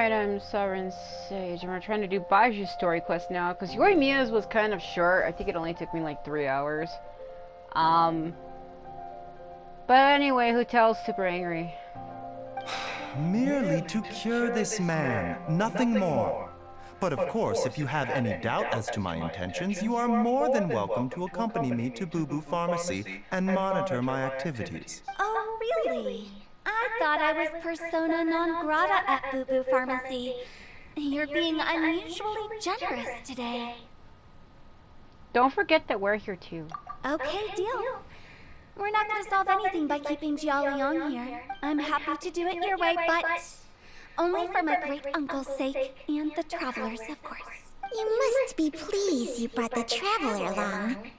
Alright, I'm Sovereign Sage, and we're trying to do Baiju's story quest now, because Yorimiya's was kind of short. I think it only took me like 3 hours. Um, but anyway, Hotel's super angry. Merely to cure this man, nothing more. But of course, if you have any doubt as to my intentions, you are more than welcome to accompany me to Boo Boo Pharmacy and monitor my activities. Oh, really? I thought I was persona non grata at Boo Boo Pharmacy. You're being unusually generous today. Don't forget that we're here too. Okay, deal. We're not going to solve anything by keeping Jialiang here. I'm happy to do it your way, but only for my great uncle's sake and the travelers, of course. You must be pleased you brought the traveler along.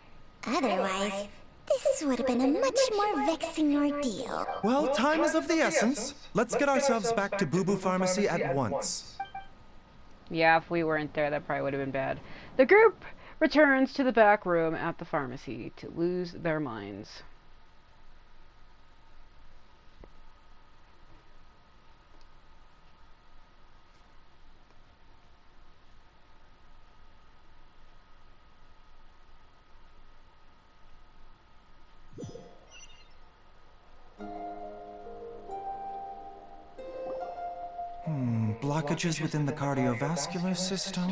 Otherwise, this would have been a much more vexing ordeal. Well, time is of the essence. Let's get ourselves back to Boo Boo Pharmacy at once. Yeah, if we weren't there, that probably would have been bad. The group returns to the back room at the pharmacy to lose their minds. Blockages within the cardiovascular system,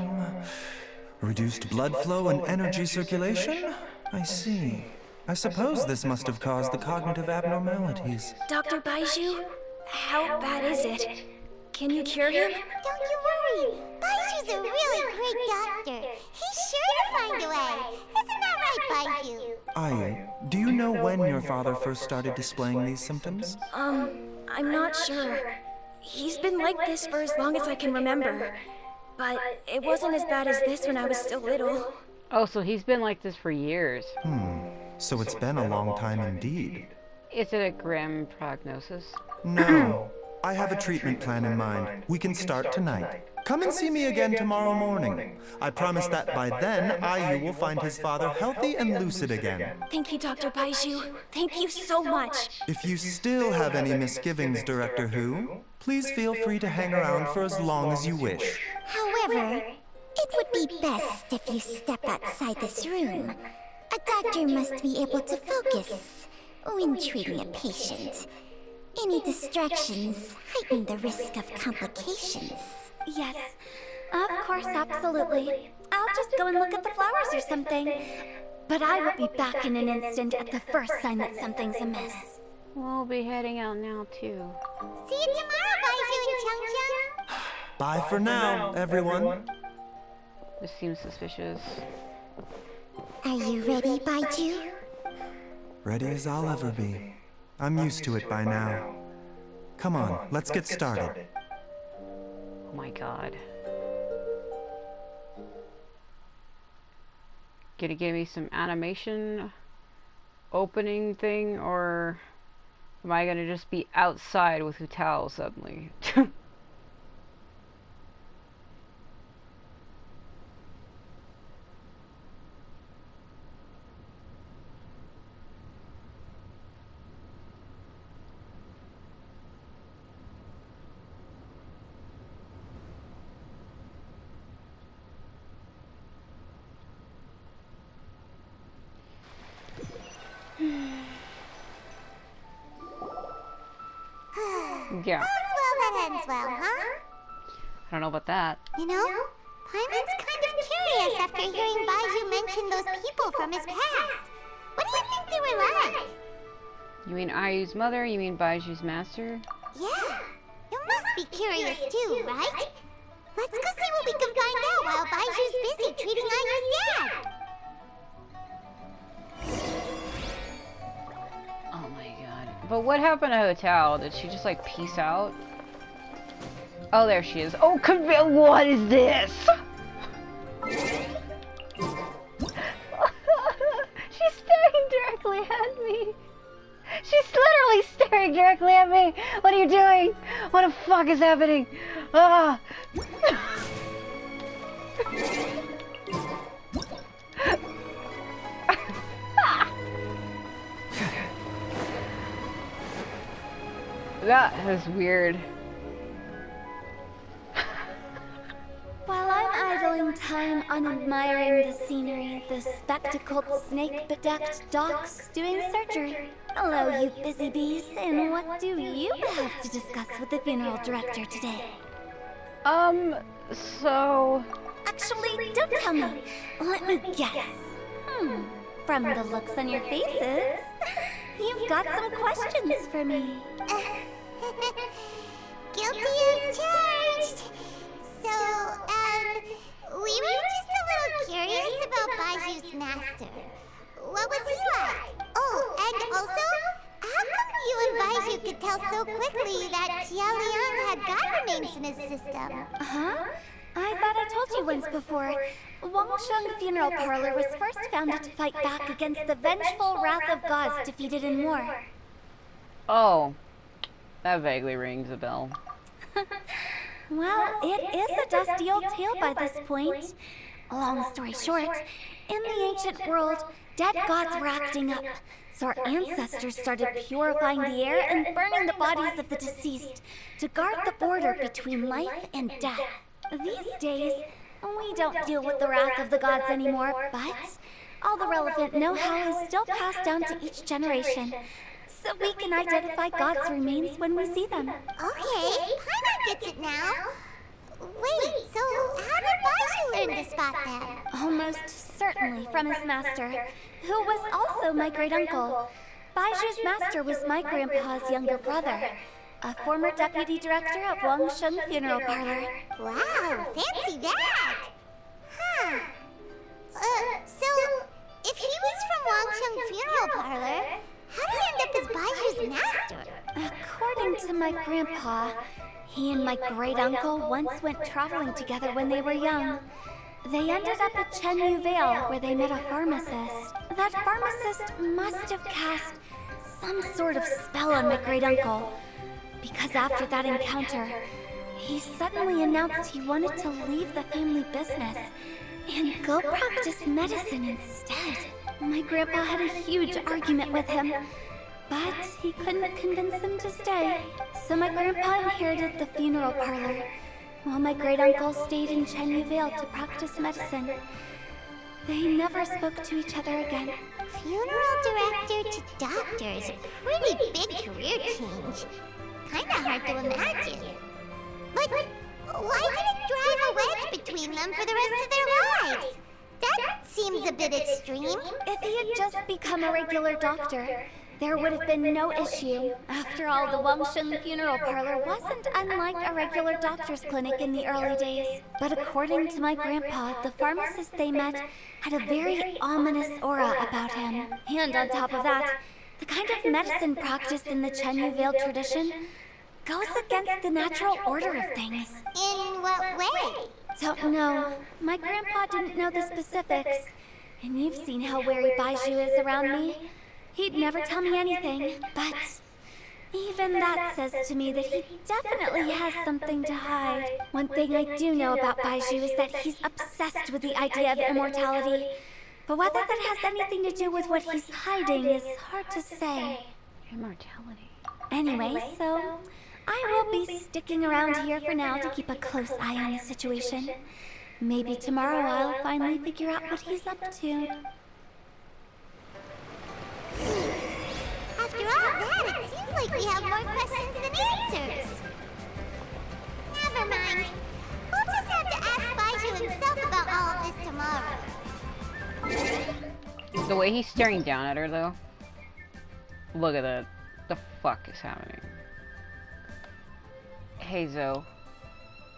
reduced blood flow and energy circulation? I see. I suppose this must have caused the cognitive abnormalities. Dr. Baizhu, how bad is it? Can you cure him? Don't you worry. Baiju's a really great doctor. He's sure to find a way. Isn't that right, Baizhu? Do you know when your father first started displaying these symptoms? I'm not sure. He's been like this for as long as I can remember. But it wasn't as bad as this when I was still little. Oh, so he's been like this for years. So it's been a long time indeed. Is it a grim prognosis? No. I have a treatment plan in mind. We can start tonight. Come and see me again tomorrow morning. I promise that by then, Ayu will find his father healthy and lucid again. Thank you, Dr. Baizhu. Thank you so much. If you still have any misgivings, Director Hu, please feel free to hang around for as long as you wish. However, it would be best if you step outside this room. A doctor must be able to focus when treating a patient. Any distractions heighten the risk of complications. Yes, of course, absolutely. I'll just go and look at the flowers or something. But I will be back in an instant at the first sign that something's amiss. We'll be heading out now too. See you tomorrow, Baizhu and Chang-Chang. Bye for now, everyone. This seems suspicious. Are you ready, Baizhu? Ready as I'll ever be. I'm used to it by now. Come on, let's get started. Oh my god. Gonna give me some animation opening thing, or am I gonna just be outside with Hutao suddenly? Yeah. All's well that ends well, huh? I don't know about that. You know, Paimon's kind of curious after hearing Baizhu mention those people from his past. What do you think they were like? You mean Ayu's mother? You mean Baiju's master? Yeah, you must be curious too, right? Let's go see what we can find out while Baiju's busy treating Ayu's dad. Oh my god. But what happened to Hutao? Did she just like peace out? Oh, there she is. Oh, what is this? She's staring directly at me. She's literally staring directly at me. What are you doing? What the fuck is happening? Ah. That was weird. idling time on admiring the scenery, the spectacled snake-bedecked docs doing surgery. Hello, you busy bees, and what do you have to discuss with the funeral director today? So... Actually, don't tell me. Let me guess. From the looks on your faces, you've got some questions for me. Guilty as charged. So, we were just a little curious about Baiju's master. What was he like? Oh, and also, how come you and Baiju could tell so quickly that Jialiang had god remains in his system? Huh? I thought I told you once before. Wangsheng Funeral Parlor was first founded to fight back against the vengeful wrath of gods defeated in war. Oh. That vaguely rings a bell. Well, it is a dusty old tale by this point. Long story short, in the ancient world, dead gods were acting up, so our ancestors started purifying the air and burning the bodies of the deceased to guard the border between life and death. These days, we don't deal with the wrath of the gods anymore, but all the relevant know-how is still passed down to each generation, so we can identify gods' remains when we see them. Okay, Paimon gets it now. Wait, so how did Baiju learn to spot them? Almost certainly from his master, who was also my great-uncle. Baiju's master was my grandpa's younger brother, a former deputy director of Wangsheng Funeral Parlor. Wow, fancy that! Huh. So, if he was from Wangsheng Funeral Parlor, how did he end up as Baiju's master? According to my grandpa, he and my great-uncle once went traveling together when they were young. They ended up at Chenyu Vale, where they met a pharmacist. That pharmacist must have cast some sort of spell on my great-uncle, because after that encounter, he suddenly announced he wanted to leave the family business and go practice medicine instead. My grandpa had a huge argument with him, but he couldn't convince him to stay. So my grandpa inherited the funeral parlor, while my great-uncle stayed in Chenyu Vale to practice medicine. They never spoke to each other again. Funeral director to doctor is a pretty big career change. Kinda hard to imagine. But why did it drive a wedge between them for the rest of their lives? That seems a bit extreme. If he had just become a regular doctor, there would have been no issue. After all, the Wangsheng Funeral Parlor wasn't unlike a regular doctor's clinic in the early days. But according to my grandpa, the pharmacist they met had a very ominous aura about him. And on top of that, the kind of medicine practiced in the Chenyu Vale tradition goes against the natural order of things. In what way? Don't know. My grandpa didn't know the specifics. And you've seen how wary Baiju is around me. He'd never tell me anything, but even that says to me that he definitely has something to hide. One thing I do know about Baiju is that he's obsessed with the idea of immortality. But whether that has anything to do with what he's hiding is hard to say. Immortality. Anyway, so I will be sticking around here for now to keep a close eye on the situation. Maybe tomorrow I'll finally figure out what he's up to. After all that, it seems like we have more questions than answers. Never mind. We'll just have to ask Baiju himself about all of this tomorrow. The way he's staring down at her, though. Look at that. The fuck is happening? Hey, Zoe.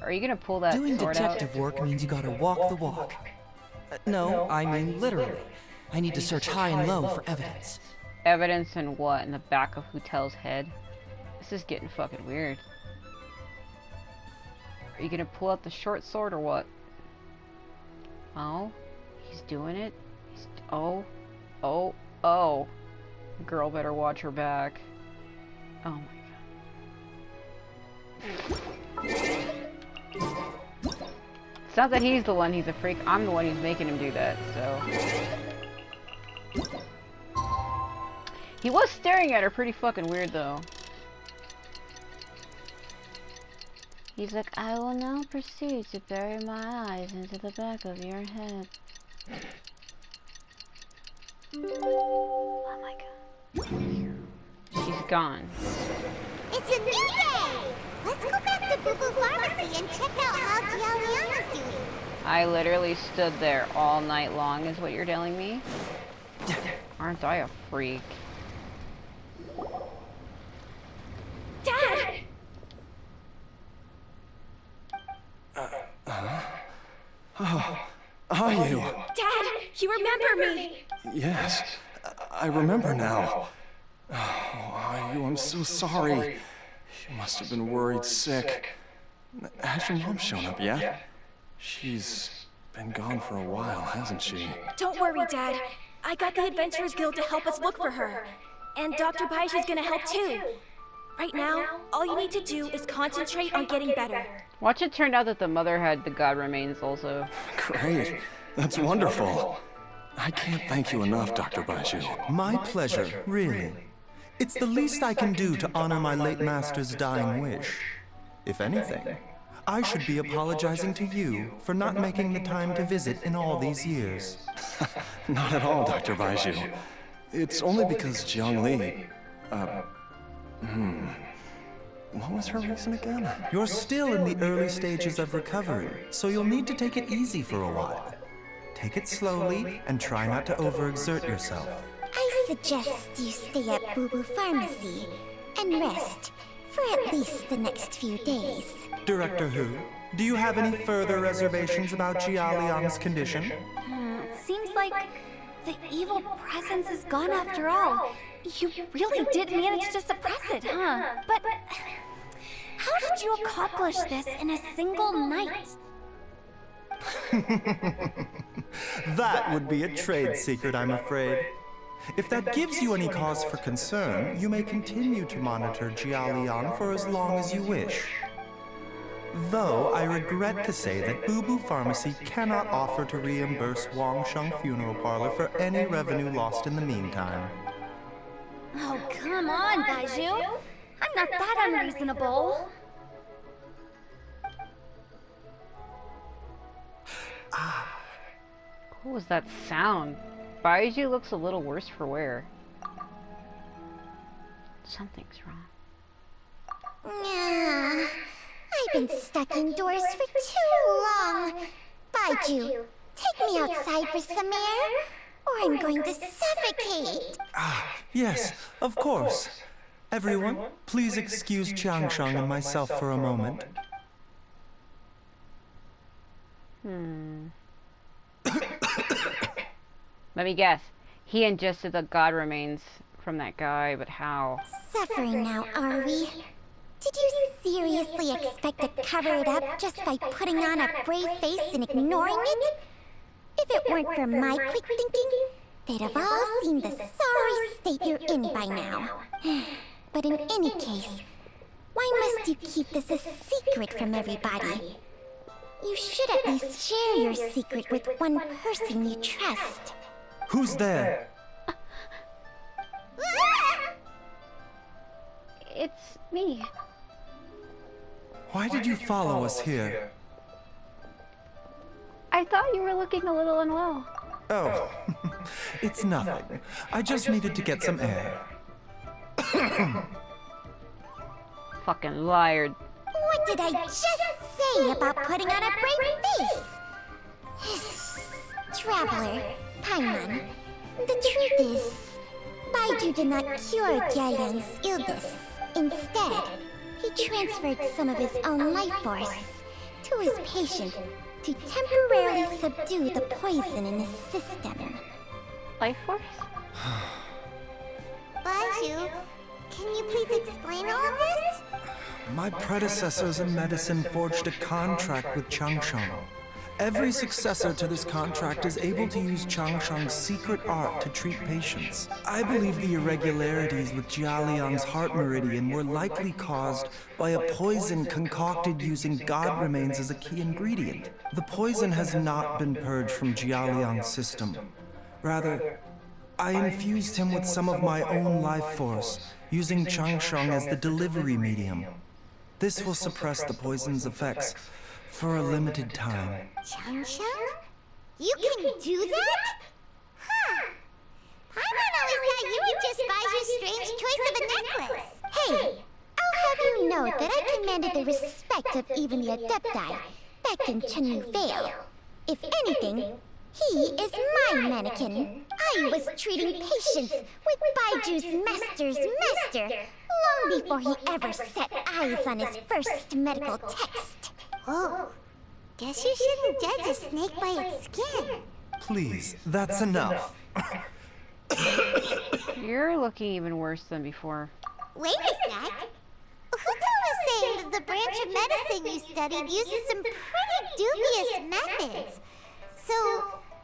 Are you gonna pull that Doing sword detective out? work means you gotta walk the walk. No, I mean literally. I need to search high and low for evidence. Evidence in what? In the back of Hutel's head? This is getting fucking weird. Are you gonna pull out the short sword or what? Oh? He's doing it? Oh. Girl better watch her back. Oh my god. It's not that he's the one, he's a freak. I'm the one who's making him do that, so. He was staring at her pretty fucking weird, though. He's like, I will now proceed to bury my eyes into the back of your head. Oh my god. She's gone. It's a new day! Let's go back to Boo Boo Pharmacy and check out how Jiao is doing. I literally stood there all night long, is what you're telling me? Aren't I a freak? Dad! Are you? Dad, you remember me! Yes, I remember now. Oh, I'm so sorry. You must have been worried sick. Has your mom shown up yet? She's been gone for a while, hasn't she? Don't worry, Dad. I got the Adventurers Guild to help us look for her. And Dr. Baiju's gonna help too. Right now, all you need to do is concentrate on getting better. Watch it turn out that the mother had the God Remains also. Great. That's wonderful. I can't thank you enough, Dr. Baiju. My pleasure, really. It's the least I can do to honor my late master's dying wish. If anything, I should be apologizing to you for not making the time to visit in all these years. Not at all, Dr. Baiju. It's only because Jiang Li... What was her reason again? You're still in the early stages of recovery, so you'll need to take it easy for a while. Take it slowly and try not to overexert yourself. I suggest you stay at Boo Boo Pharmacy and rest for at least the next few days. Director Hu, do you have any further reservations about Jia Liang's condition? Seems like the evil presence is gone after all. You really did manage to suppress it, huh? But how did you accomplish this in a single night? That would be a trade secret, I'm afraid. If that gives you any cause for concern, you may continue to monitor Jia Liang for as long as you wish. Though I regret to say that Boo Boo Pharmacy cannot offer to reimburse Wang Sheng Funeral Parlor for any revenue lost in the meantime. Oh, come on, Baiju. I'm not that unreasonable. What was that sound? Baiju looks a little worse for wear. Something's wrong. I've been stuck indoors for too long. Baiju, take me outside for some air, or I'm going to suffocate. Yes, of course. Everyone, please excuse Changsheng and myself for a moment. Let me guess. He ingested the God Remains from that guy, but how? Suffering now, are we? Did you seriously expect to cover it up just by putting on a brave face and ignoring it? If it weren't for my quick thinking, they'd have all seen the sorry state you're in by now. But in any case, why must you keep this a secret from everybody? You should at least share your secret with one person you trust. Who's there? It's me. Why did you follow us here? I thought you were looking a little unwell. Oh, it's nothing. I just needed to get some air. Fucking liar. What did I just say about putting on a brave face? Traveler, Paimon, the truth is, Baiju did not cure Jiayang's illness. Instead, he transferred some of his own life force to his patient to temporarily subdue the poison in his system. Life force? Baiju, can you please explain all of this? My predecessors in medicine forged a contract with Changsheng. Every successor to this contract is able to use Changsheng's secret art to treat patients. I believe the irregularities with Jia Liang's heart meridian were likely caused by a poison concocted using God Remains as a key ingredient. The poison has not been purged from Jia Liang's system. Rather, I infused him with some of my own life force, using Changsheng as the delivery medium. This will suppress the poison's effects for a limited time. Chung Chung? You can do that? Huh. Paimon always thought you were just Baiju's strange choice of a necklace. Hey, I'll have you know that I commanded the respect of even the Adepti back in Chenyu Vale. If anything, he is my mannequin. I was treating patients with Baiju's master's master long before he ever set eyes on his first medical text. Oh, guess you shouldn't judge a snake by its skin. Please, that's enough. You're looking even worse than before. Wait a sec. Huto was saying that the branch of medicine you studied uses some pretty dubious methods. So,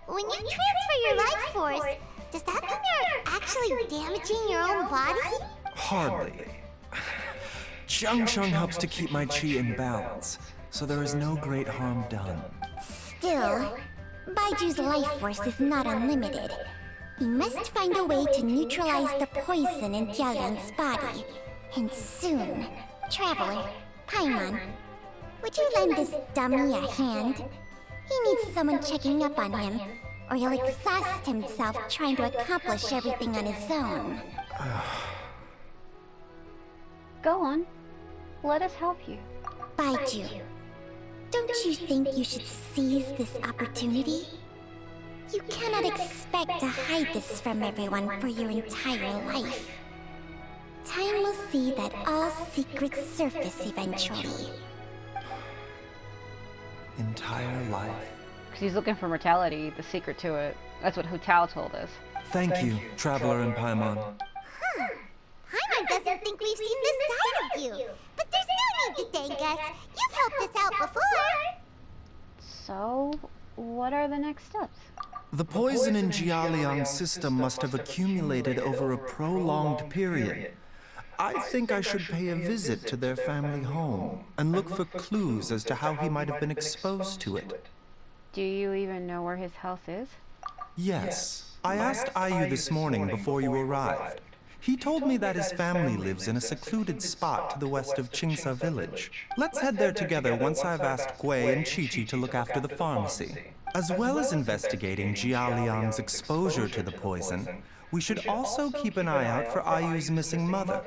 when you transfer your life force, does that mean you're actually damaging your own body? Hardly. Chung Chung helps to keep my chi in balance, so there is no great harm done. Still, Baiju's life force is not unlimited. We must find a way to neutralize the poison in Jialiang's body. And soon. Traveler, Paimon, would you lend this dummy a hand? He needs someone checking up on him, or he'll exhaust himself trying to accomplish everything on his own. Go on. Let us help you. Baiju, don't you think you should seize this opportunity? You cannot expect to hide this from everyone for your entire life. Time will see that all secrets surface eventually. Entire life. Because he's looking for mortality, the secret to it. That's what Hu Tao told us. Thank you, Traveler and Paimon. Huh. Paimon doesn't think we've seen this side of you. But there's no need to thank us. You've helped us out before. So, what are the next steps? The poison in Jialiang's system must have accumulated over a prolonged period. I think I should pay a visit to their family home and look for clues as to how he might have been exposed to it. Do you even know where his house is? Yes. I asked Ayu this morning before you arrived. He told me that his family lives in a secluded spot to the west of Qingsa village. Let's head there together once I've asked Gui and Qiqi to look after the pharmacy. As well as investigating Jialiang's exposure to the poison, we should also keep an eye out for Ayu's missing mother,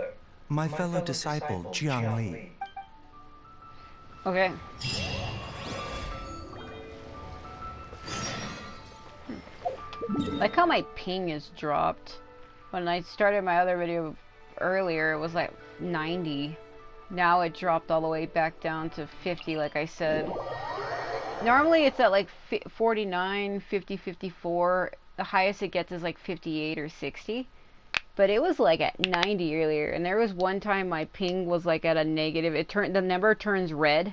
my fellow disciple, Jiang Li. Okay. Like how my ping is dropped. When I started my other video earlier, it was like 90. Now it dropped all the way back down to 50, like I said. Normally it's at like 49, 50, 54. The highest it gets is like 58 or 60. But it was like at 90 earlier. And there was one time my ping was like at a negative. The number turns red.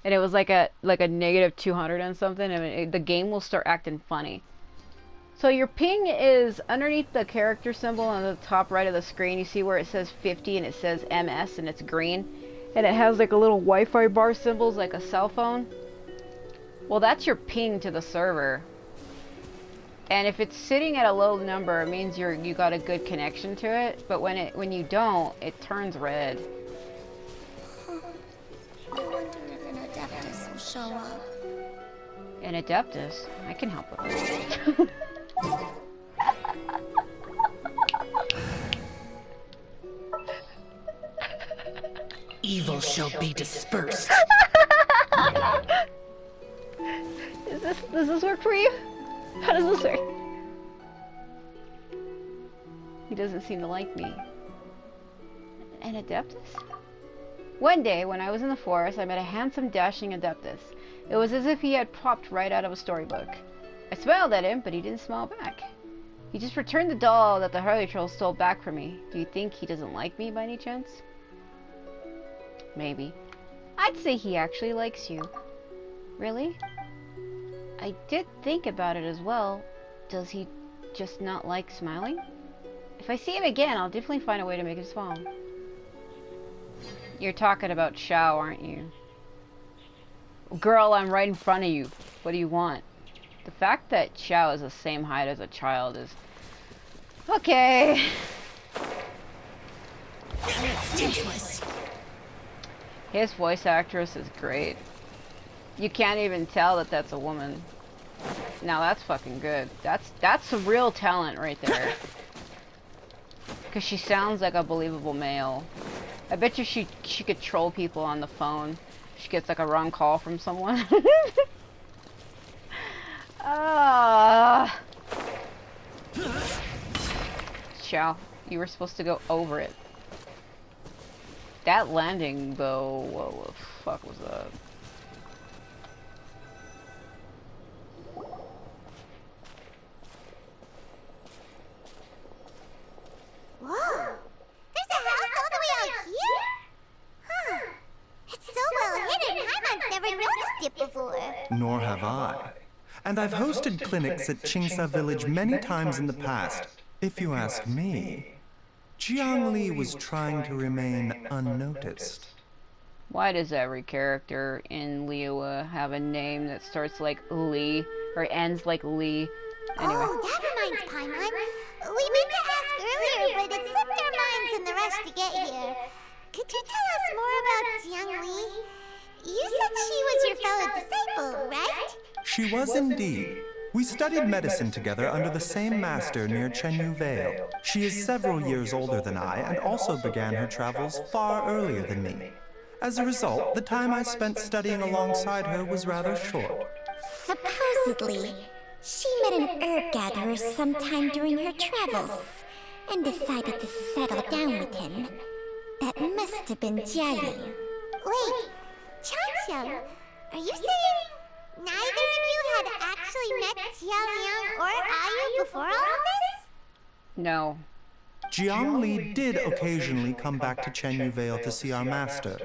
And it was like a negative 200 and something. And the game will start acting funny. So your ping is underneath the character symbol on the top right of the screen. You see where it says 50 and it says MS and it's green. And it has like a little Wi-Fi bar symbols like a cell phone. Well, that's your ping to the server. And if it's sitting at a low number, it means you got a good connection to it. But when you don't, it turns red. I wonder if an Adeptus will show up. An Adeptus? I can help with it. Evil shall be dispersed. Does this work for you? How does this work? He doesn't seem to like me. An Adeptus? One day, when I was in the forest, I met a handsome, dashing Adeptus. It was as if he had popped right out of a storybook. I smiled at him, but he didn't smile back. He just returned the doll that the Harley Troll stole back from me. Do you think he doesn't like me by any chance? Maybe. I'd say he actually likes you. Really? I did think about it as well. Does he just not like smiling? If I see him again, I'll definitely find a way to make him smile. You're talking about Xiao, aren't you? Girl, I'm right in front of you. What do you want? The fact that Xiao is the same height as a child is... Okay. His voice actress is great. You can't even tell that that's a woman. Now that's fucking good. That's some real talent right there. Cause she sounds like a believable male. I bet you she could troll people on the phone. She gets like a wrong call from someone. Chow, you were supposed to go over it. That landing though, what the fuck was that? Whoa! There's a house all the way out here? Huh. It's so well hidden, Paimon's never noticed it before. Nor have I. And I've hosted clinics at Qingsa Village many times in the past. If you ask me, Jiangli was trying to remain unnoticed. Why does every character in Liyue have a name that starts like Li or ends like Li? Anyway. Oh, that reminds Paimon. We meant to ask earlier, but it slipped our minds in the rush to get here. Could you tell us more about Jiangli? You said she was your fellow disciple, right? She was indeed. We studied medicine together under the same master near Chenyu Vale. She is several years older than I and also began her travels far earlier than me. As a result, the time I spent studying alongside her was rather short. Supposedly, she met an herb gatherer sometime during her travels and decided to settle down with him. That must have been Jiayu. Wait, Changxiang, are you saying neither of you had actually met Jialiang or Ayu before all of this? No. Jiangli did occasionally come back to Chenyu Vale to see our master,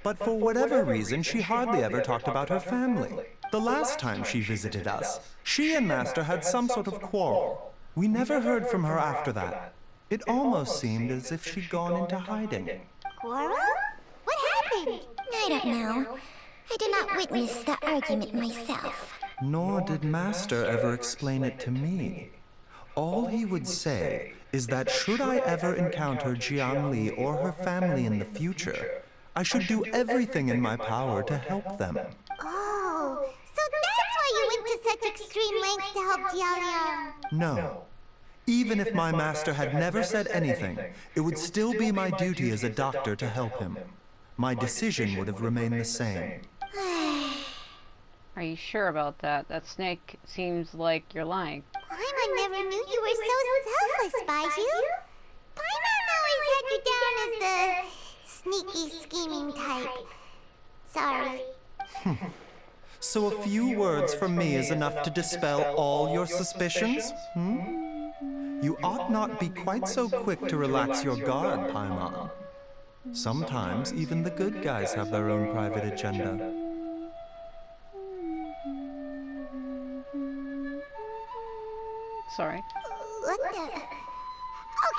but for whatever reason, she hardly ever talked about her family. The last time she visited us, she and Master had some sort of quarrel. We never heard from her after that. It almost seemed as if she'd gone into hiding. Quarrel? What happened? I don't know. I did not witness the argument myself. Nor did Master ever explain it to me. All he would say is that should I ever encounter Jiangli or her family in the future, I should do everything in my power to help them. Oh, so that's why you went to such extreme lengths to help Jialiang. No. Even if my master had never said anything, it would still be my duty as a doctor to help him. My decision would have remained the same. Are you sure about that? That snake seems like you're lying. Paimon never knew you were so selfless, Baizhu. Paimon always had you down as the sneaky, scheming type. Sorry. So a few words from me is enough to dispel all your suspicions? You ought not be quite so quick to relax your guard, Paimon. Sometimes even the good guys have their own private agenda. Sorry. What the? Okay,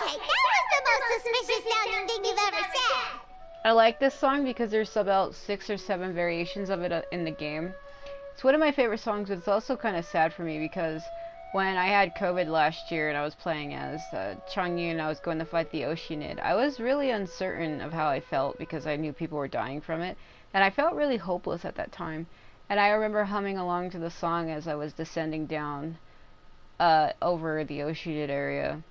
that was the most suspicious sounding thing you've ever said. I like this song because there's about 6 or 7 variations of it in the game. It's one of my favorite songs, but it's also kind of sad for me because when I had COVID last year and I was playing as Changyu and I was going to fight the Oceanid, I was really uncertain of how I felt because I knew people were dying from it, and I felt really hopeless at that time. And I remember humming along to the song as I was descending down over the Oceanid area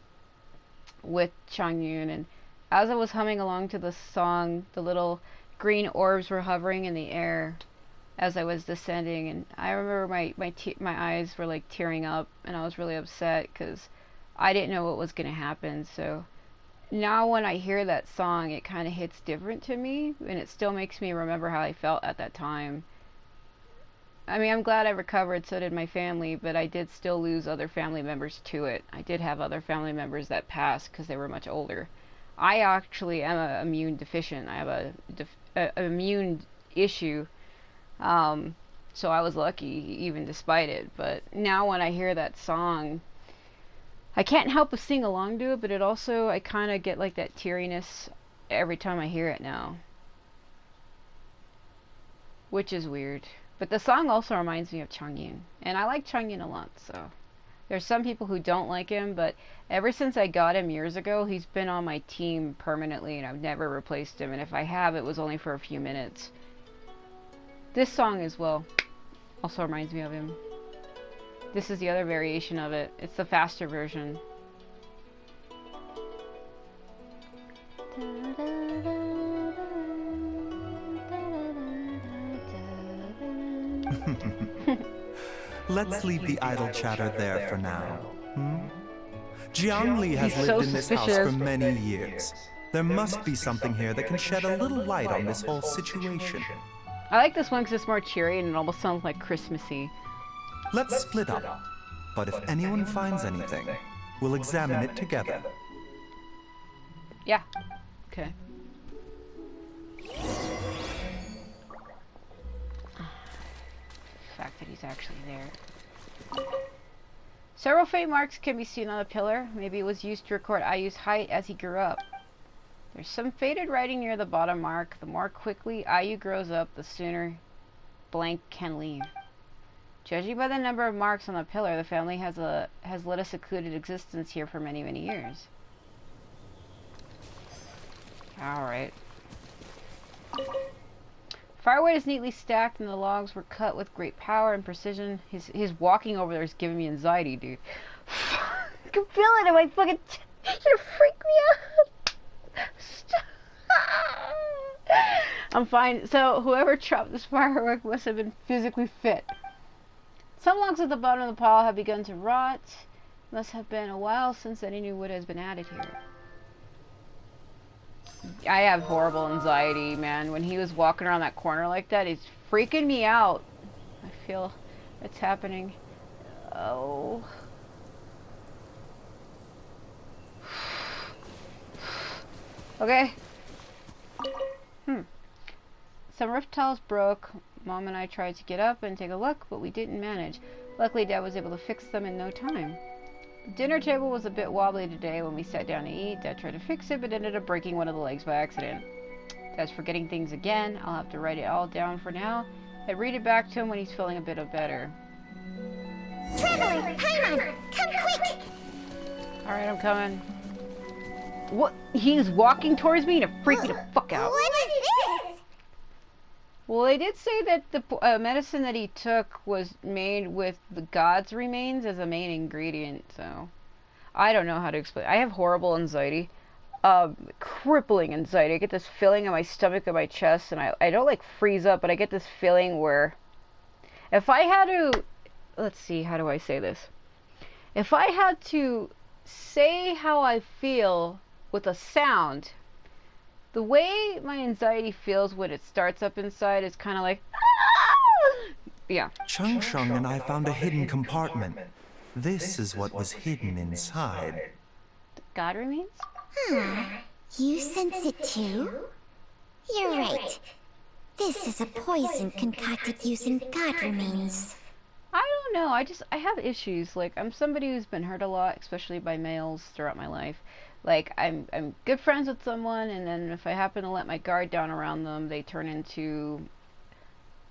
with Changyu, and as I was humming along to the song, the little green orbs were hovering in the air as I was descending, and I remember my eyes were like tearing up, and I was really upset because I didn't know what was going to happen. So now when I hear that song, it kind of hits different to me, and it still makes me remember how I felt at that time. I mean, I'm glad I recovered, so did my family, but I did still lose other family members to it. I did have other family members that passed because they were much older. I actually am a immune deficient. I have a immune issue. So I was lucky even despite it. But now when I hear that song, I can't help but sing along to it, but it also, I kind of get like that teariness every time I hear it now. Which is weird. But the song also reminds me of Changyin. And I like Changyin a lot, so There's some people who don't like him, but ever since I got him years ago, he's been on my team permanently, and I've never replaced him. And if I have, it was only for a few minutes. This song as well also reminds me of him. This is the other variation of it. It's the faster version. Let's leave the idle chatter there for now. Jiang Li has He's lived so in this house for suspicious. many years. There must be something here that can shed a little light on this whole situation. I like this one because it's more cheery and it almost sounds like Christmassy. Let's split up. But if anyone finds anything, we'll examine it together. Yeah. Okay. The fact that he's actually there. Several faint marks can be seen on the pillar. Maybe it was used to record Ayu's height as he grew up. There's some faded writing near the bottom mark. The more quickly Ayu grows up, the sooner blank can leave. Judging by the number of marks on the pillar, the family has led a secluded existence here for many, many years. Alright. Firewood is neatly stacked and the logs were cut with great power and precision. His walking over there is giving me anxiety, dude. I can feel it in my fucking you're gonna freak me out. Stop. I'm fine. So whoever chopped this firework must have been physically fit. Some logs at the bottom of the pile have begun to rot. Must have been a while since any new wood has been added here. I have horrible anxiety, man. When he was walking around that corner like that, it's freaking me out. I feel it's happening. Oh. Okay. Some roof tiles broke. Mom and I tried to get up and take a look, but we didn't manage. Luckily, Dad was able to fix them in no time. The dinner table was a bit wobbly today when we sat down to eat. Dad tried to fix it, but ended up breaking one of the legs by accident. Dad's forgetting things again. I'll have to write it all down for now and read it back to him when he's feeling a bit better. Traveler, Paimon, come quick! Alright, I'm coming. What? He's walking towards me to freak me the fuck out. What is this? Well, they did say that the medicine that he took was made with the god's remains as a main ingredient, so I don't know how to explain. I have horrible anxiety, crippling anxiety. I get this feeling in my stomach and my chest, and I don't like freeze up, but I get this feeling where if I had to, let's see, how do I say this? If I had to say how I feel with a sound, the way my anxiety feels when it starts up inside is kind of like, ah! Yeah. Chung Sheng and I found a hidden compartment. This is what was hidden inside. God remains? You sense it too? You're right. This is a poison concocted using god remains. I don't know. I have issues. Like, I'm somebody who's been hurt a lot, especially by males throughout my life. Like, I'm good friends with someone, and then if I happen to let my guard down around them, they turn into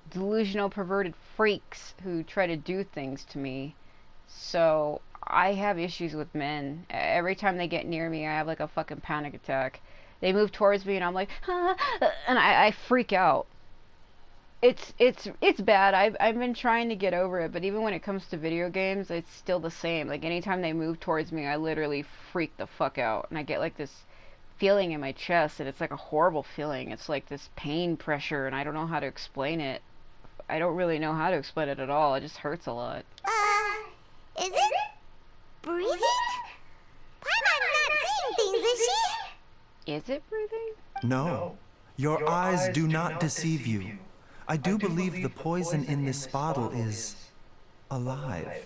delusional, perverted freaks who try to do things to me. So, I have issues with men. Every time they get near me, I have like a fucking panic attack. They move towards me, and I'm like, ah, and I freak out. It's bad. I've been trying to get over it, but even when it comes to video games, it's still the same. Like, anytime they move towards me, I literally freak the fuck out, and I get like this feeling in my chest, and it's like a horrible feeling. It's like this pain pressure, and I don't know how to explain it. I don't really know how to explain it at all. It just hurts a lot. Is it breathing? Paimon's not seeing things, is she? Is it breathing? No, your eyes do not deceive you. I do believe the poison in this bottle is alive.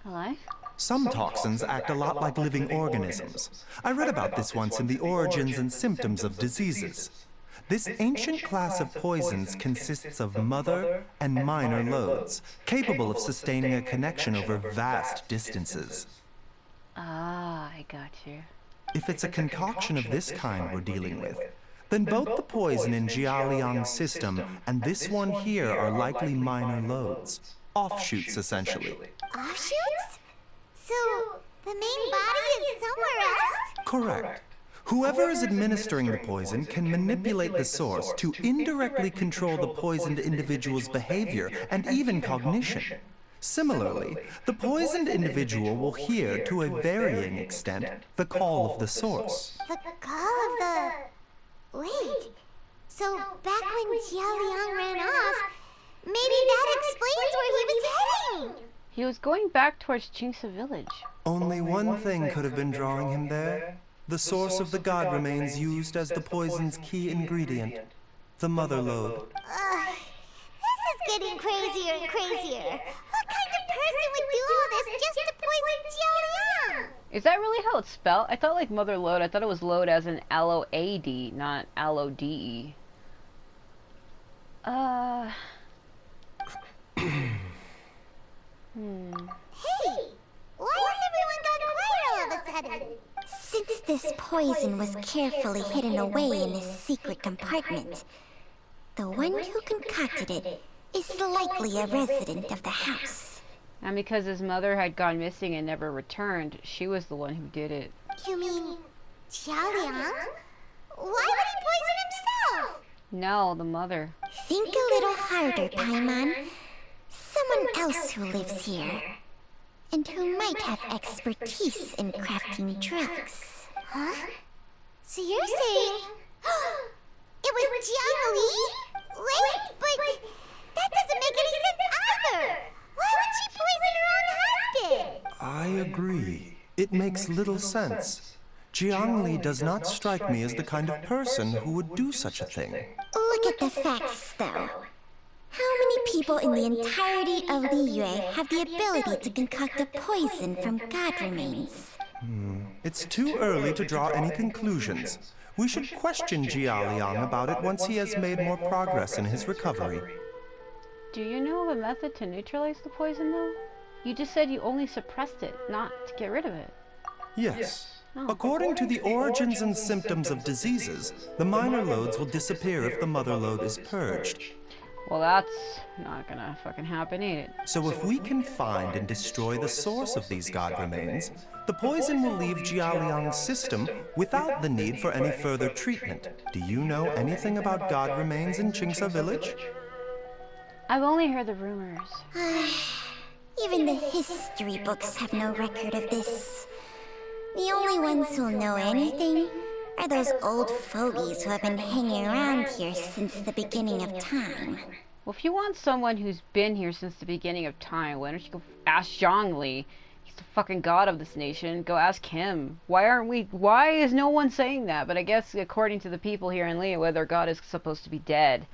Alive? Some toxins act a lot like living organisms. I read about this once in The Origins and Symptoms of Diseases. This ancient class of poisons consists of mother and minor loads, capable of sustaining a connection over vast distances. Ah, I got you. If it's a concoction of this kind we're dealing with, then both the poison in Jialiang's system and this one here are likely minor loads. Offshoots, essentially. Offshoots? So, the main body is somewhere else? Correct. Whoever is administering the poison can manipulate the source to indirectly control the poisoned individual's behavior and even cognition. Similarly, the poisoned individual will hear, to a varying extent, the call of the source. The call of the... Wait. So, back when Jia Liang ran off, maybe that explains where he was heading! He was going back towards Qingce Village. Only one thing could have been drawing him there. The source of the god remains used as the poison's key ingredient, the mother lode. This is getting crazier and crazier. What kind of person would do all this just to poison Jia Liang? Is that really how it's spelled? I thought like mother lode, I thought it was lode as in L-O-A-D, not L-O-D-E. Hey, why has everyone gone quiet all of a sudden? Since this poison was carefully hidden away in this secret compartment, the one who concocted it is likely a resident of the house. And because his mother had gone missing and never returned, she was the one who did it. You mean Jia Liang? Why would he poison himself? No, the mother. Think a little harder, Paimon. Someone else who lives here, and who might have expertise in crafting drugs. Huh? So you're saying... it was Jiang Li? Wait, but that doesn't make any sense either! Why would she poison her own husband? I agree. It makes little sense. Jiang Li does not strike me as the kind of person who would do such a thing. Look at the facts, though. How many people in the entirety of Liyue have the ability to concoct a poison from god remains? It's too early to draw any conclusions. We should question Jia Liang about it once he has made more progress in his recovery. Do you know of a method to neutralize the poison, though? You just said you only suppressed it, not to get rid of it. Yes. According to the origins and symptoms of diseases, the minor lodes will disappear if the mother lode is purged. Well, that's not gonna fucking happen, ain't it? So if we can find and destroy the source of these god remains, the poison will leave Jia Liang's system without the need for any further treatment. Do you know anything about god remains in Qingce Village? I've only heard the rumors. Even the history books have no record of this. The only ones who'll know anything are those old fogies who have been hanging around here since the beginning of time. Well, if you want someone who's been here since the beginning of time, why don't you go ask Zhang Li? He's the fucking god of this nation. Go ask him. Why is no one saying that? But I guess according to the people here in Liyue, their god is supposed to be dead.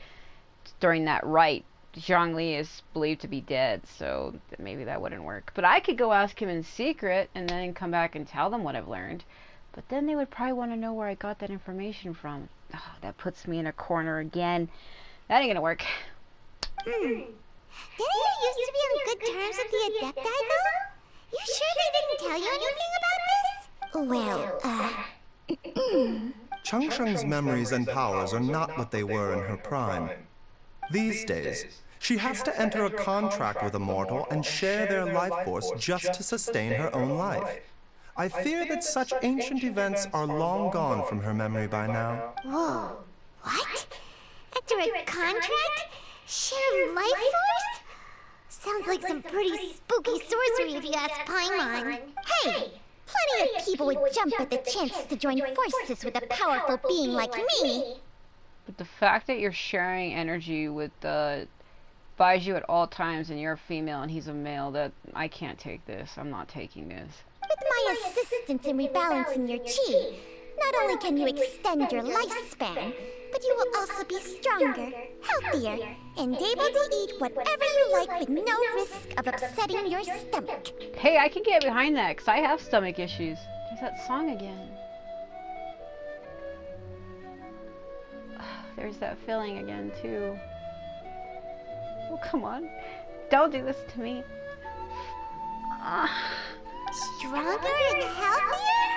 During that rite, Zhang Li is believed to be dead, so maybe that wouldn't work. But I could go ask him in secret and then come back and tell them what I've learned. But then they would probably want to know where I got that information from. Oh, that puts me in a corner again. That ain't gonna work. Didn't you used to be on good terms with the Adepti, though? You sure they didn't tell you anything about this? Changsheng's memories and powers are not what they were in her prime. These days, she has to enter a contract with a mortal and share their life force just to sustain her own life. I fear that such ancient events are long gone from her memory by now. Whoa, what? After a contract? Share life force? Sounds like some pretty spooky sorcery if you ask Paimon. Hey! Plenty of people would jump at the chance to join forces with a powerful being like me. But the fact that you're sharing energy with Baizhu at all times and you're a female and he's a male, that I can't take this. I'm not taking this. With my assistance in rebalancing your chi, not only can you extend your lifespan, but you will also be stronger, healthier, and able to eat whatever you like with no risk of upsetting your stomach. Hey, I can get behind that, because I have stomach issues. There's that song again. There's that feeling again, too. Oh, come on. Don't do this to me. Stronger and healthier?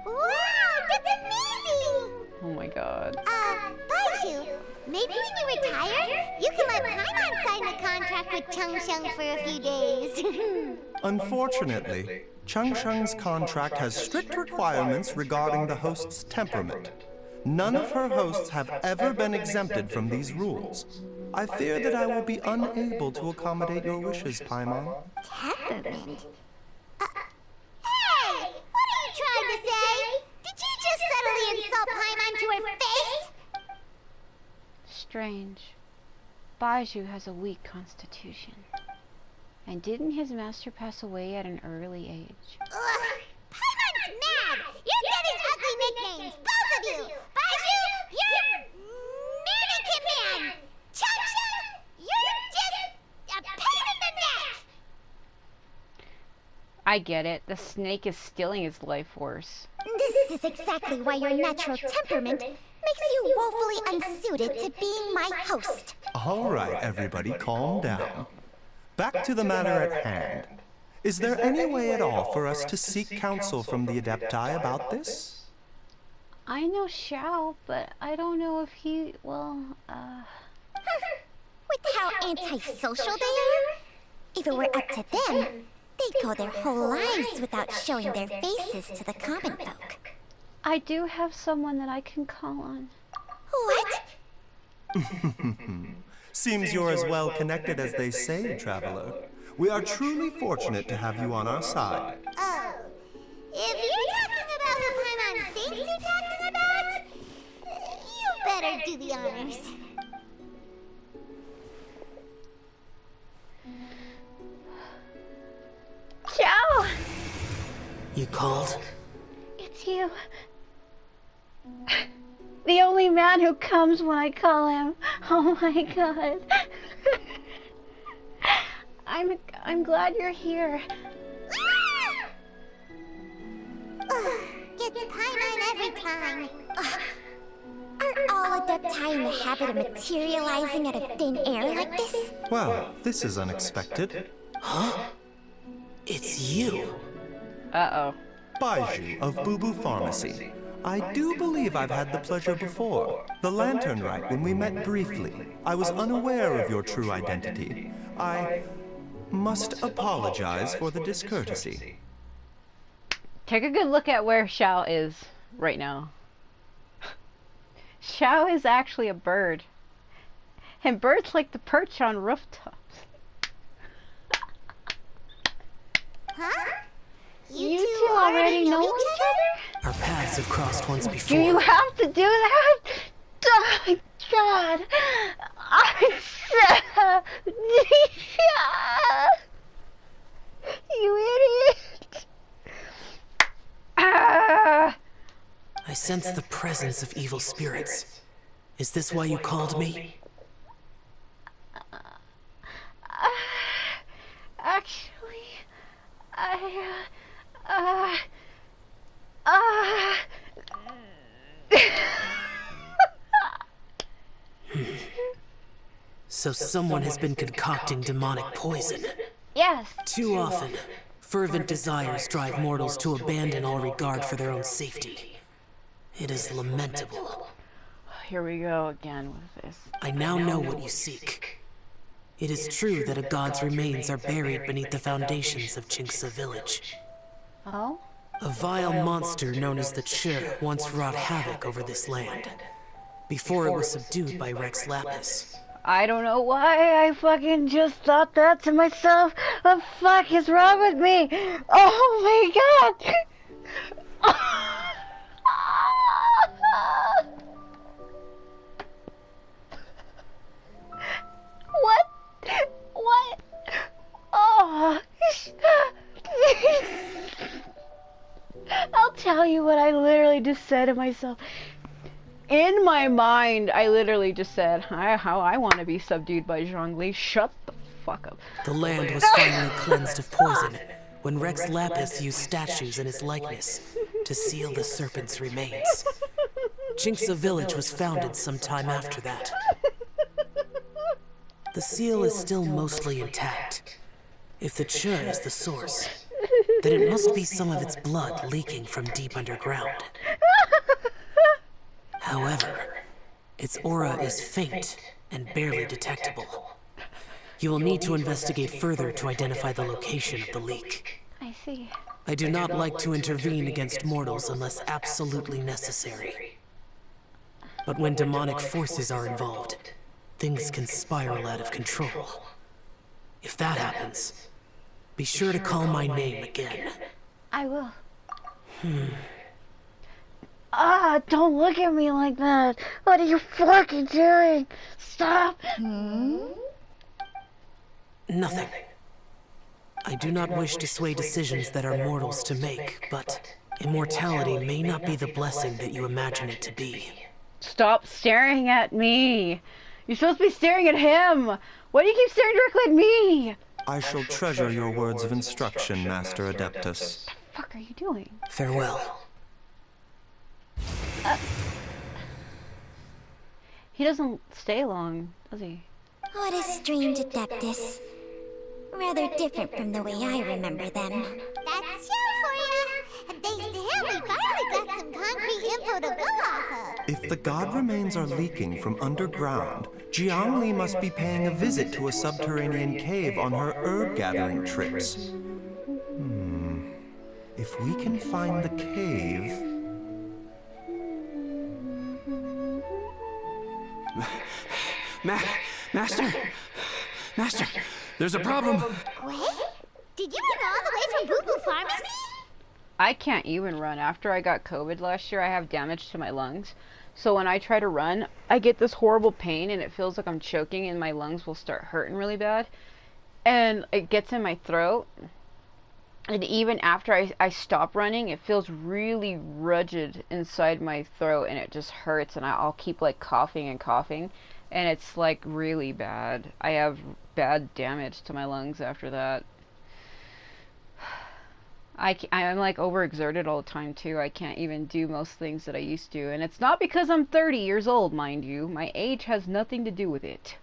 Wow, that's amazing! Oh my god. Baizhu, maybe when you retire, you can let Paimon sign a contract with Chung Shung for a few days. Unfortunately, Chung Shung's contract has strict requirements regarding the host's temperament. None of her hosts have ever been exempted from these rules. I fear that I will be unable to accommodate your wishes, Paimon. Temperament? Hey! What are you trying to say? Did you just subtly insult Paimon to her face? Strange. Baizhu has a weak constitution. And didn't his master pass away at an early age? Ugh! Paimon's mad! You're getting ugly nicknames, both of you! Baizhu, you're Mannequin Man! Chung Shung, you're just a pain in the neck! I get it. The snake is stealing his life force. This is exactly why your natural temperament makes you woefully unsuited to being my host. All right, everybody, calm down. Back to the matter at hand. Is there any way at all for us to seek counsel from the Adepti about this? I know Xiao, but I don't know if he, well, With how antisocial they are? If it were up to them, they'd go their whole lives without showing their faces to the common folk. I do have someone that I can call on. What? Seems you're as well connected as they say, Traveler. We are truly fortunate to have you on our side. Oh. If you're talking about who Paimon thinks you're talking about, you better do the honors. Xiao! You called? It's you. The only man who comes when I call him. Oh my god. I'm glad you're here. Gets Paimon every time. Are all Adepti in the habit of materializing out of thin air like this? Well, this is unexpected. Huh? It's you. Uh-oh. Baizhu of Bubu Pharmacy. I do believe I've had the pleasure before. The Lantern Rite, when we met briefly. I was unaware of your true identity. I must apologize for the discourtesy. Take a good look at where Xiao is right now. Xiao is actually a bird. And birds like to perch on rooftops. Huh? You two already know each other? Our paths have crossed once Do before. you have to do that? Oh, God. You idiot. I sense the presence of evil spirits. Is this why you called me? Actually, So someone has been concocting demonic poison. Yes. Too often, fervent desires drive mortals to abandon all regard for their own safety. It is lamentable. Here we go again with this. I now know what you seek. It is true that a god's remains are buried beneath the foundations of Jinxa village. Oh? A vile monster known as the Chur once wrought havoc over this land, before it was subdued by Rex Lapis. I don't know why I fucking just thought that to myself. What the fuck is wrong with me? Oh my god! What? What? Oh. I'll tell you what I literally just said to myself. In my mind, I literally just said, how I want to be subdued by Zhongli. Shut the fuck up. The land was finally cleansed of poison when Rex Lapis used statues in his likeness to seal the serpent's remains. Jinxa village was founded sometime after that. The seal is still mostly intact. If the Chur is the source, then it must be some of its blood leaking from deep underground. However, its aura is faint and barely detectable. You will need to investigate further to identify the location of the leak. I see. I do not like to intervene against mortals unless absolutely necessary. But when demonic forces are involved, things can spiral out of control. If that happens, be sure to call my name again. I will. Ah, don't look at me like that. What are you fucking doing? Stop. Nothing. I do not wish to sway decisions that are mortals to make, but immortality may not be the blessing that you imagine it to be. Stop staring at me. You're supposed to be staring at him. Why do you keep staring directly at me? I shall treasure your words of instruction, Master Adeptus. What the fuck are you doing? Farewell. He doesn't stay long, does he? What a strange Adeptus. Rather different from the way I remember them. That's Xiao for you. And thanks to him, we finally got some concrete info to go off of. If the god remains are leaking from underground, Jiangli must be paying a visit to a subterranean cave on her herb-gathering trips. If we can find the cave... Master, there's a problem. What? Did you run all the way from Boo Boo Pharmacy? I can't even run. After I got COVID last year, I have damage to my lungs. So when I try to run, I get this horrible pain and it feels like I'm choking and my lungs will start hurting really bad. And it gets in my throat. And even after I stop running, it feels really rigid inside my throat and it just hurts and I'll keep like coughing and coughing. And it's like really bad. I have bad damage to my lungs after that. I'm like overexerted all the time too. I can't even do most things that I used to. And it's not because I'm 30 years old, mind you. My age has nothing to do with it.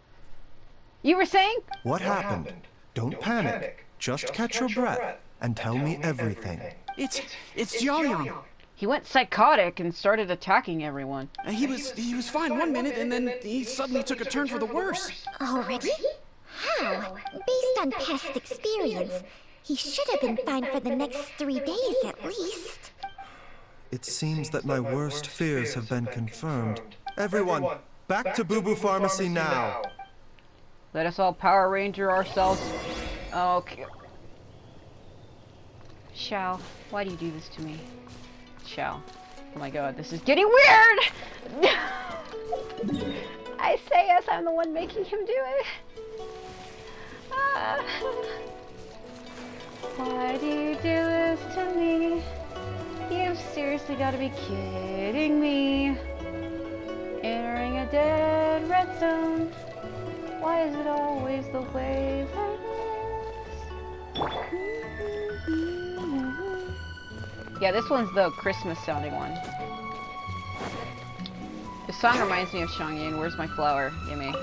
You were saying? What happened? Don't panic. Just catch your breath and tell me everything. It's Jiaoyang. He went psychotic and started attacking everyone. He was fine one minute and then he suddenly took a turn for the worse. Already? How? Based on past experience, he should have been fine for the next 3 days at least. It seems that my worst fears have been confirmed. Everyone, back to Boo Boo Pharmacy now. Let us all Power Ranger ourselves. Okay. Xiao, why do you do this to me? Xiao. Oh my god, this is getting weird! I say yes, I'm the one making him do it. Why do you do this to me? You've seriously got to be kidding me. Entering a dead red zone. Why is it always the way like this? Yeah, this one's the Christmas sounding one. The song reminds me of Xiangyin. Where's my flower? Gimme.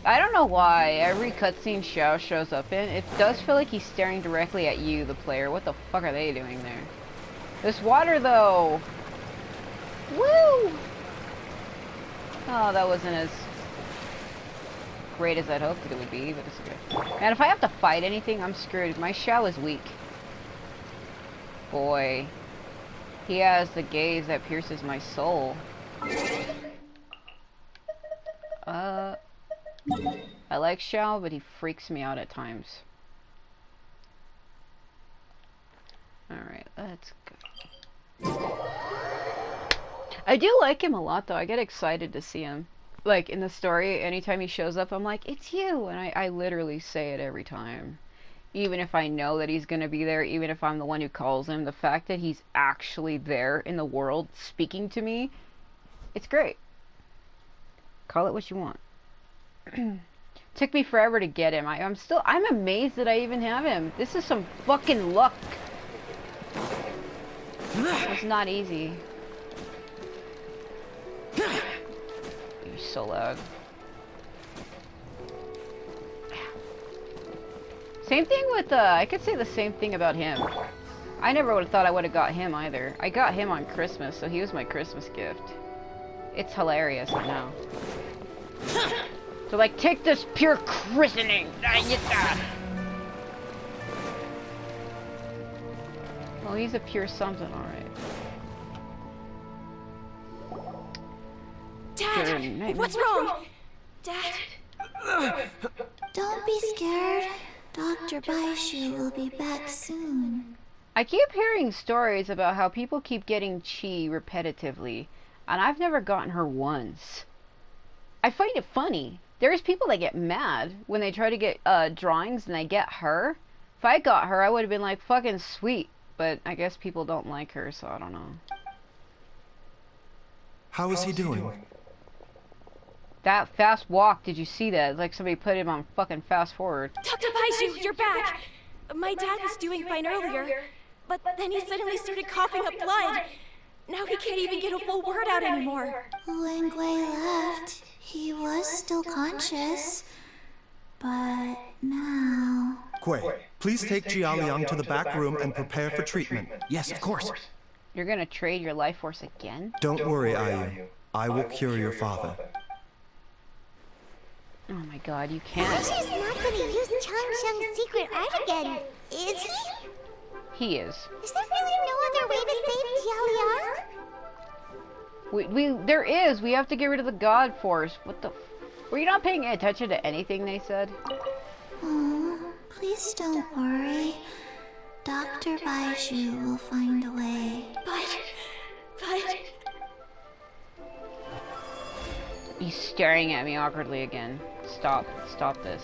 I don't know why every cutscene Xiao shows up in, it does feel like he's staring directly at you, the player. What the fuck are they doing there? This water, though! Woo! Oh, that wasn't as great as I'd hoped it would be, but it's good. And if I have to fight anything, I'm screwed. My Xiao is weak. Boy. He has the gaze that pierces my soul. I like Xiao, but he freaks me out at times. Alright, let's go. I do like him a lot, though. I get excited to see him. Like, in the story, anytime he shows up, I'm like, it's you! And I literally say it every time. Even if I know that he's gonna be there, even if I'm the one who calls him, the fact that he's actually there in the world speaking to me, it's great. Call it what you want. Took me forever to get him. I'm amazed that I even have him. This is some fucking luck. It's not easy. You're so loud. Same thing with, I could say the same thing about him. I never would have thought I would have got him either. I got him on Christmas, so he was my Christmas gift. It's hilarious, I know. So like, take this pure christening. Well, he's a pure something, alright. Dad! What's wrong? Dad? Don't be scared. Dr. Baishu will be back soon. I keep hearing stories about how people keep getting Chi repetitively, and I've never gotten her once. I find it funny. There's people that get mad when they try to get drawings and they get her. If I got her, I would have been like, fucking sweet. But I guess people don't like her, so I don't know. How is he doing? That fast walk, did you see that? It's like somebody put him on fucking fast forward. Dr. Baishu, you're back! My dad was doing fine earlier, but then he suddenly started coughing up blood. Now he can't even get a full word out anymore. When Gui left, he was still conscious. But now... Gui, please take Jialiang to the back room and prepare for treatment. Yes, of course. You're gonna trade your life force again? Don't worry, Ayu. I will cure your father. Oh my god, you can't. Baishu's not gonna use Changsheng's secret art again, is he? He is. Is there really no other way to save Jialiang? There is. We have to get rid of the God Force. What the... Were you not paying attention to anything they said? Oh, please don't worry. Dr. Baishu will find a way. But... He's staring at me awkwardly again. Stop this.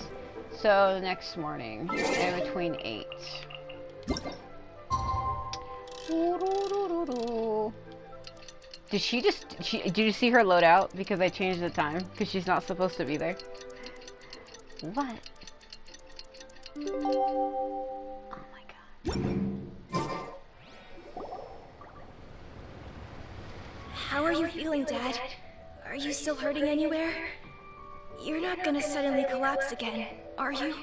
So, the next morning, in between 8. Did she just... did you see her load out? Because I changed the time. Because she's not supposed to be there. What? Oh my god. How are you feeling, Dad? Are you still hurting anywhere? You're not gonna suddenly collapse again, are you?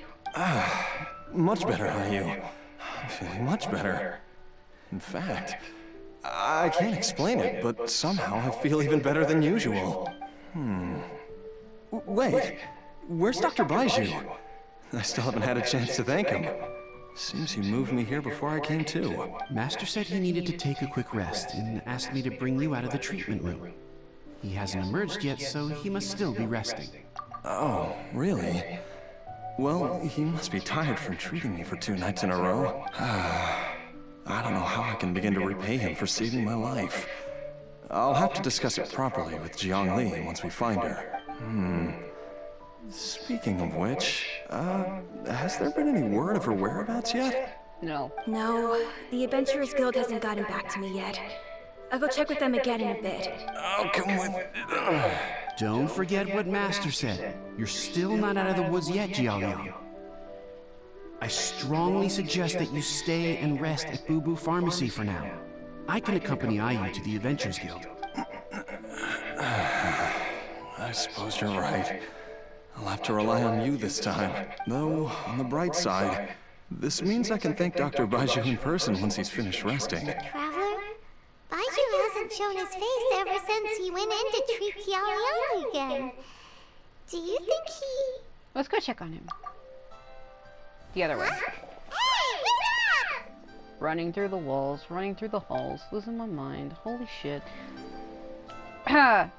Much better, Ayu. I'm feeling much better. In fact, I can't explain it, but somehow I feel even better than usual. Wait, where's Dr. Baishu? I still haven't had a chance to thank him. Seems he moved me here before I came to. Master said he needed to take a quick rest and asked me to bring you out of the treatment room. He hasn't emerged yet, so he must still be resting. Oh, really? Well, he must be tired from treating me for 2 nights in a row. I don't know how I can begin to repay him for saving my life. I'll have to discuss it properly with Jiang Li once we find her. Speaking of which, has there been any word of her whereabouts yet? No. No, the Adventurers Guild hasn't gotten back to me yet. I'll go check with them again in a bit. I'll come with... Don't forget what Master said. You're still not out of the woods yet, Jialiang. I strongly suggest that you stay and rest at Boo Boo Pharmacy for now. I can accompany Ayu to the Adventurers Guild. I suppose you're right. I'll have to rely on you this time. Though, on the bright side, this means I can thank Dr. Baishu in person once he's finished resting. Traveler? Baishu hasn't shown his face ever since he went in to treat Jialiang again. Do you think he... Let's go check on him. The other way. Hey, wake up! Running through the walls, running through the halls, losing my mind. Holy shit. Ha!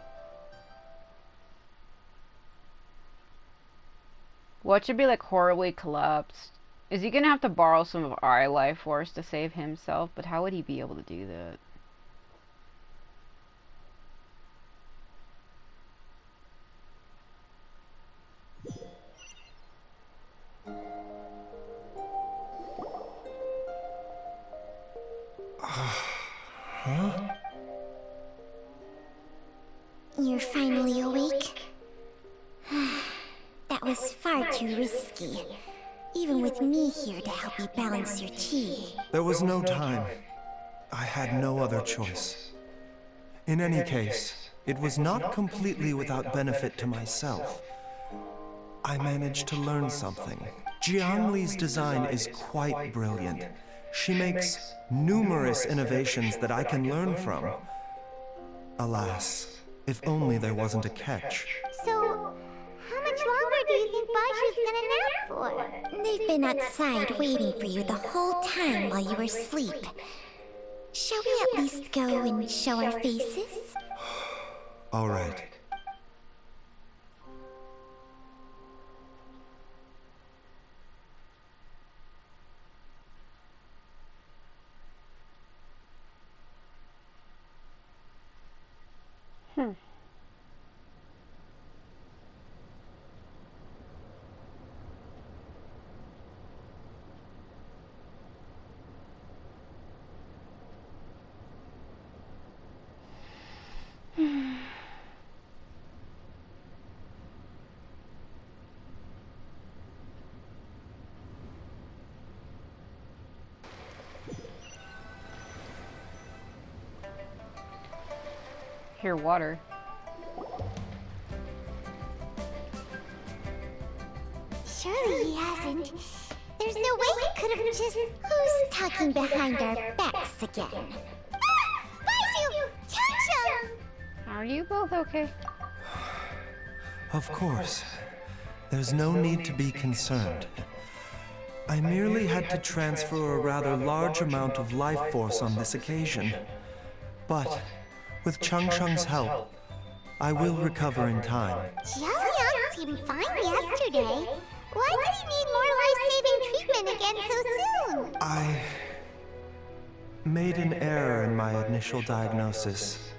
What should be like horribly collapsed? Is he gonna have to borrow some of our life force to save himself? But how would he be able to do that? Huh? You're finally awake? That was far too risky. Even with me here to help you balance your chi. There was no time. I had no other choice. In any case, it was not completely without benefit to myself. I managed to learn something. Jiang Li's design is quite brilliant. She makes numerous innovations that I can learn from. Alas, If only there wasn't a catch. So, how much longer do you think Baishu's gonna nap for? They've been outside waiting for you the whole time while you were asleep. Shall we at least go and show our faces? All right. Here, water. Surely he hasn't. There's no way he could have just... Who's talking behind our backs again? Ah! Baishu! Chang-Chang! Are you both okay? Of course. There's no need to be concerned. I merely had to transfer a rather large amount of life force on this occasion. But with Chang-Chang's help, I will recover in time. Jiao seemed fine yesterday. Why did he need more life-saving treatment again so soon? I made an error in my initial diagnosis.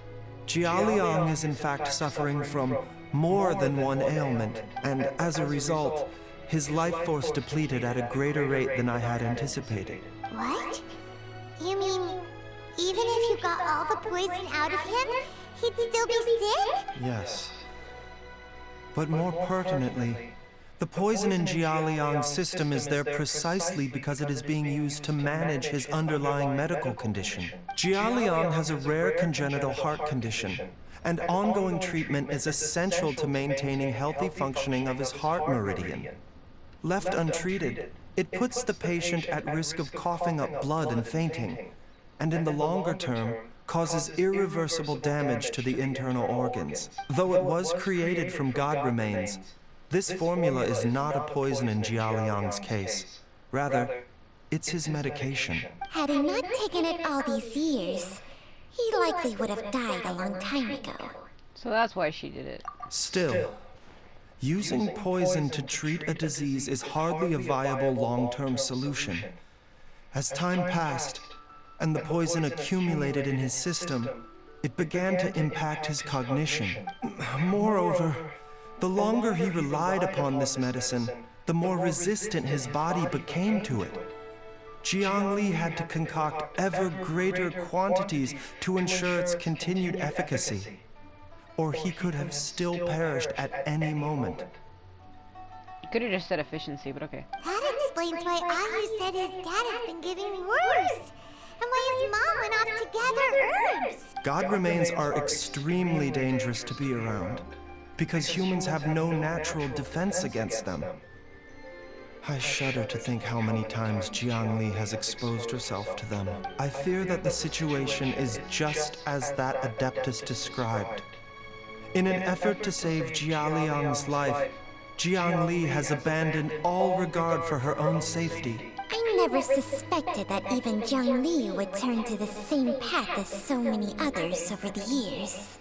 Jialiang is in fact suffering from more than one ailment, and as a result, his life force depleted at a greater rate than I had anticipated. What? You mean, even if you got all the poison out of him, he'd still be sick? Yes. But more pertinently, the poison in Jialiang's system is there precisely because it is being used to manage his underlying medical condition. Jialiang has a rare congenital heart condition, and ongoing treatment is essential to maintaining healthy functioning of his heart meridian. Left untreated, it puts the patient at risk of coughing up blood and fainting, and in the longer term, causes irreversible damage to the internal organs. Though it was created from God remains, this formula is not a poison in Jialiang's case. Rather, it's his medication. Had he not taken it all these years, he likely would have died a long time ago. So that's why she did it. Still, using poison to treat a disease is hardly a viable long-term solution. As time passed, and the poison accumulated in his system, it began to impact his cognition. Moreover, the longer he relied upon this medicine, the more resistant his body became to it. Jiang Li had to concoct ever greater quantities to ensure its continued efficacy, or he could have still perished at any moment. You could have just said efficiency, but okay. That explains why Ayu said his dad has been giving worse, and why his mom went off to gather herbs. God remains are extremely dangerous to be around, because humans have no natural defense against them. I shudder to think how many times Jiang Li has exposed herself to them. I fear that the situation is just as that Adeptus described. In an effort to save Jialiang's life, Jiang Li has abandoned all regard for her own safety. I never suspected that even Jiang Li would turn to the same path as so many others over the years.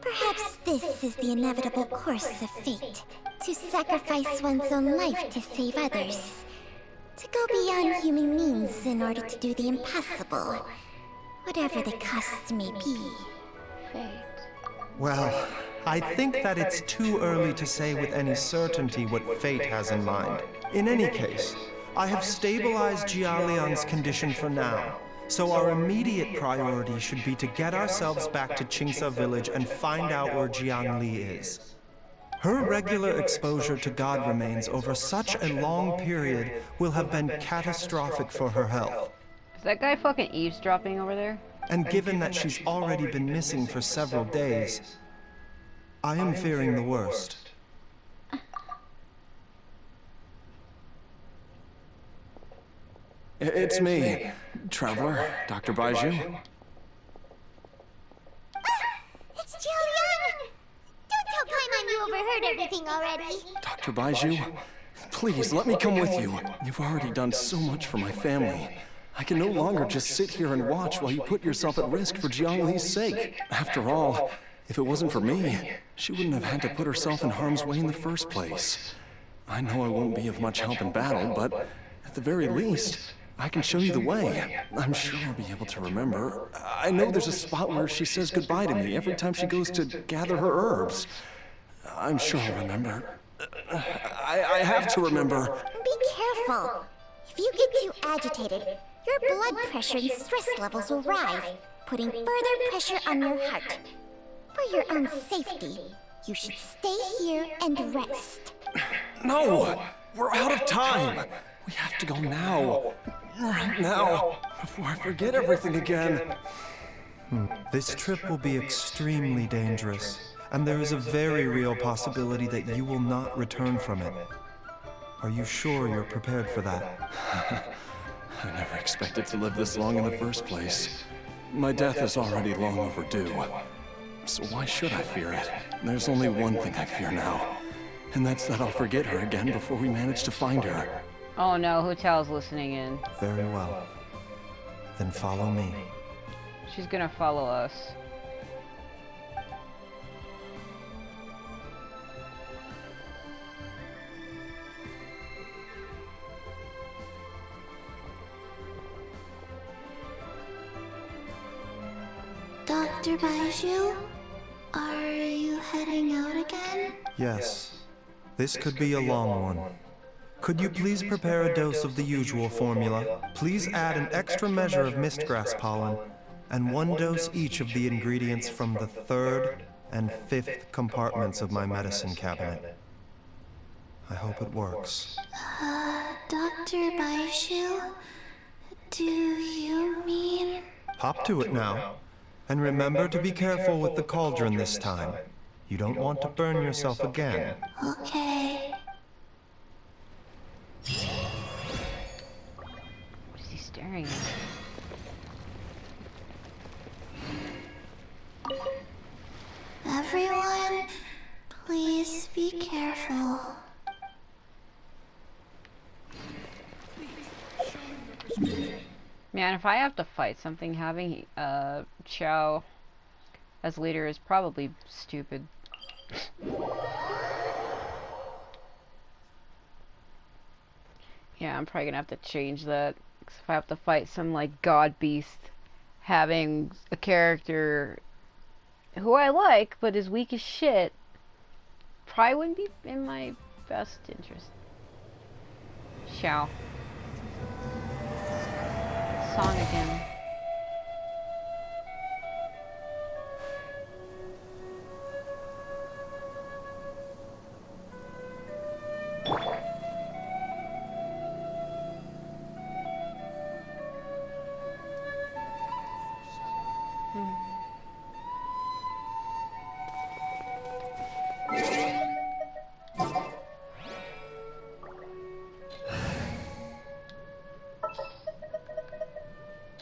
Perhaps this is the inevitable course of fate. To sacrifice one's own life to save others. To go beyond human means in order to do the impossible. Whatever the cost may be. Well, I think that it's too early to say with any certainty what fate has in mind. In any case, I have stabilized Jialiang's condition for now, so our immediate priority should be to get ourselves back to Qingce village and find out where Jiang Li is. Her regular exposure to God remains over such a long period will have been catastrophic for her health. Is that guy fucking eavesdropping over there? And given that she's already been missing for several days, I am fearing the worst. It's me, Traveler, Dr. Baizhu. It's Jialiang! heard everything already. Dr. Baizhu, please let me come with you. You've already done so much for my family. I can no longer just sit here and watch while you put yourself at risk for Jiangli's sake. After all, if it wasn't for me, she wouldn't have had to put herself in harm's way in the first place. I know I won't be of much help in battle, but at the very least, I can show you the way. I'm sure I'll be able to remember. I know there's a spot where she says goodbye to me every time she goes to gather her herbs. I'm sure I'll remember. I have to remember. Be careful. If you get too agitated, your blood pressure and stress levels will rise, putting further pressure on your heart. For your own safety, you should stay here and rest. No! We're out of time! We have to go now. Right now, before I forget everything again. This trip will be extremely dangerous, and there is a very real possibility that you will not return from it. Are you sure you're prepared for that? I never expected to live this long in the first place. My death is already long overdue. So why should I fear it? There's only one thing I fear now, and that's that I'll forget her again before we manage to find her. Oh no, Hotel's listening in. Very well. Then follow me. She's gonna follow us. Dr. Baizhu, are you heading out again? Yes. This could be a long one. Could you please prepare a dose of the usual formula? Please add an extra measure of mistgrass pollen, and 1 dose each of the ingredients from the 3rd and 5th compartments of my medicine cabinet. I hope it works. Dr. Baizhu, do you mean... Hop to it now. And remember to be careful with the cauldron this time. You don't want to burn yourself again. Okay. What is he staring at? Everyone, please be careful. Man, if I have to fight something, having Xiao as leader is probably stupid. Yeah, I'm probably gonna have to change that. 'Cause if I have to fight some like god beast, having a character who I like but is weak as shit probably wouldn't be in my best interest. Xiao. Song again.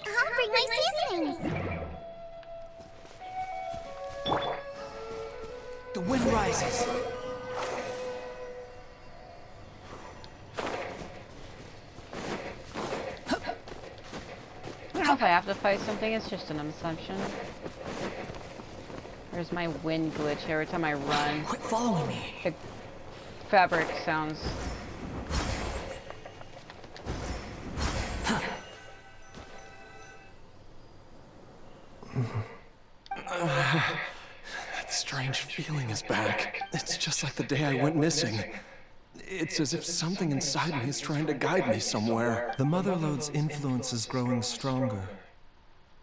I'll bring my seasonings. The wind rises. I don't know if I have to fight something, it's just an assumption. There's my wind glitch every time I run. Quit following me. The fabric sounds. That strange feeling is back. It's just like the day I went missing. It's as if something inside me is trying to guide me somewhere. The Mother Lode's influence is growing stronger.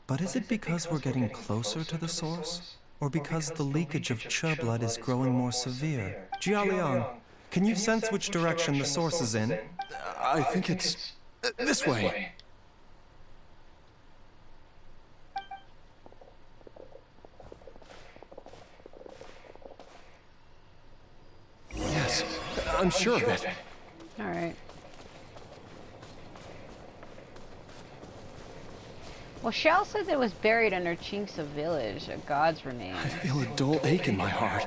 But is it because we're getting closer to the source? Or because the leakage of Che blood is growing more severe? Jialiang, can you sense which direction the source is in? I think it's this way. Yes, I'm sure of it. Alright. Well, Xiao says it was buried under Qingce village, a god's remains. I feel a dull ache in my heart.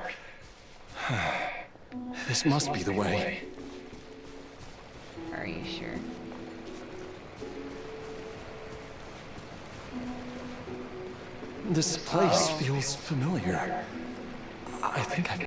This must be the way. Are you sure? This place feels familiar. I think I've